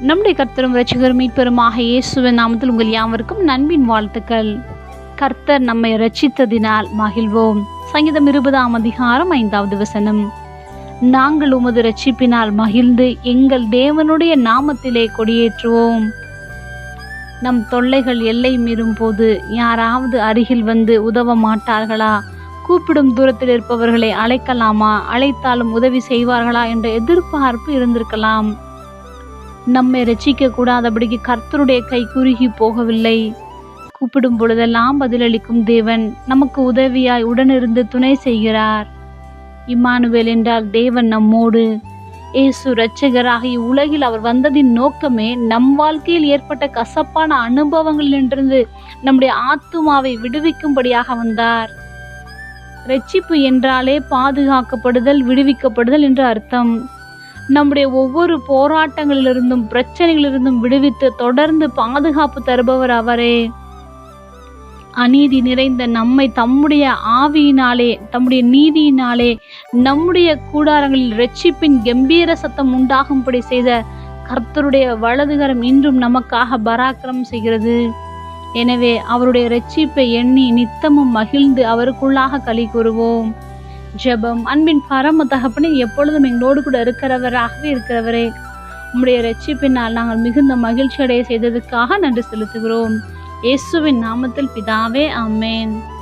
நம்முடைய கர்த்தரும் இரட்சகரும் மீட்பெருமாக இயேசுவின் நாமத்தில் உங்கள் யாவருக்கும் நண்பின் வாழ்த்துக்கள். கர்த்தர் நம்மை இரட்சித்ததினால் மகிழ்வோம். சங்கீதம் 20 வசனம். நாங்கள் உமது இரட்சிப்பினால் மகிழ்ந்து எங்கள் தேவனுடைய நாமத்திலே கொடியேற்றுவோம். நம் தொல்லைகள் எல்லை மீறும் போது யாராவது அருகில் வந்து உதவ மாட்டார்களா? கூப்பிடும் தூரத்தில் இருப்பவர்களை அழைக்கலாமா? அழைத்தாலும் உதவி செய்வார்களா என்ற எதிர்பார்ப்பு இருந்திருக்கலாம். நம்மை ரட்சிக்க கூடாதபடிக்கு கர்த்தருடைய கை குறுகி போகவில்லை. கூப்பிடும் பொழுதெல்லாம் பதிலளிக்கும் தேவன் நமக்கு உதவியாய் உடனிருந்து துணை செய்கிறார். இம்மானுவேல் என்றால் தேவன் நம்மோடு. இயேசு இரட்சகராக இவ்வுலகில் அவர் வந்ததின் நோக்கமே நம் வாழ்க்கையில் ஏற்பட்ட கசப்பான அனுபவங்களிலிருந்து நம்முடைய ஆத்துமாவை விடுவிக்கும்படியாக வந்தார். இரட்சிப்பு என்றாலே பாதுகாக்கப்படுதல், விடுவிக்கப்படுதல் என்று அர்த்தம். நம்முடைய ஒவ்வொரு போராட்டங்களிலிருந்தும் பிரச்சனைகளிலிருந்தும் விடுவித்து தொடர்ந்து பாதுகாப்பு தருபவர் அவரே. அநீதி நிறைந்த நம்மை தம்முடைய ஆவியினாலே, தம்முடைய நீதியினாலே நம்முடைய கூடாரங்களில் இரட்சிப்பின் கம்பீர சத்தம் உண்டாகும்படி செய்த கர்த்தருடைய வலதுகரம் இன்றும் நமக்காக பராக்கிரமம் செய்கிறது. எனவே அவருடைய இரட்சிப்பை எண்ணி நித்தமும் மகிழ்ந்து அவருக்குள்ளாக களி கூறுவோம். ஜெபம். அன்பின் பரம தகப்பனே, எப்பொழுதும் எங்களோடு கூட இருக்கிறவரே, உம்முடைய இரட்சிப்பினால் நாங்கள் மிகுந்த மகிழ்ச்சி அடைய செய்ததுக்காக நன்றி செலுத்துகிறோம். இயேசுவின் நாமத்தில் பிதாவே, ஆமென்.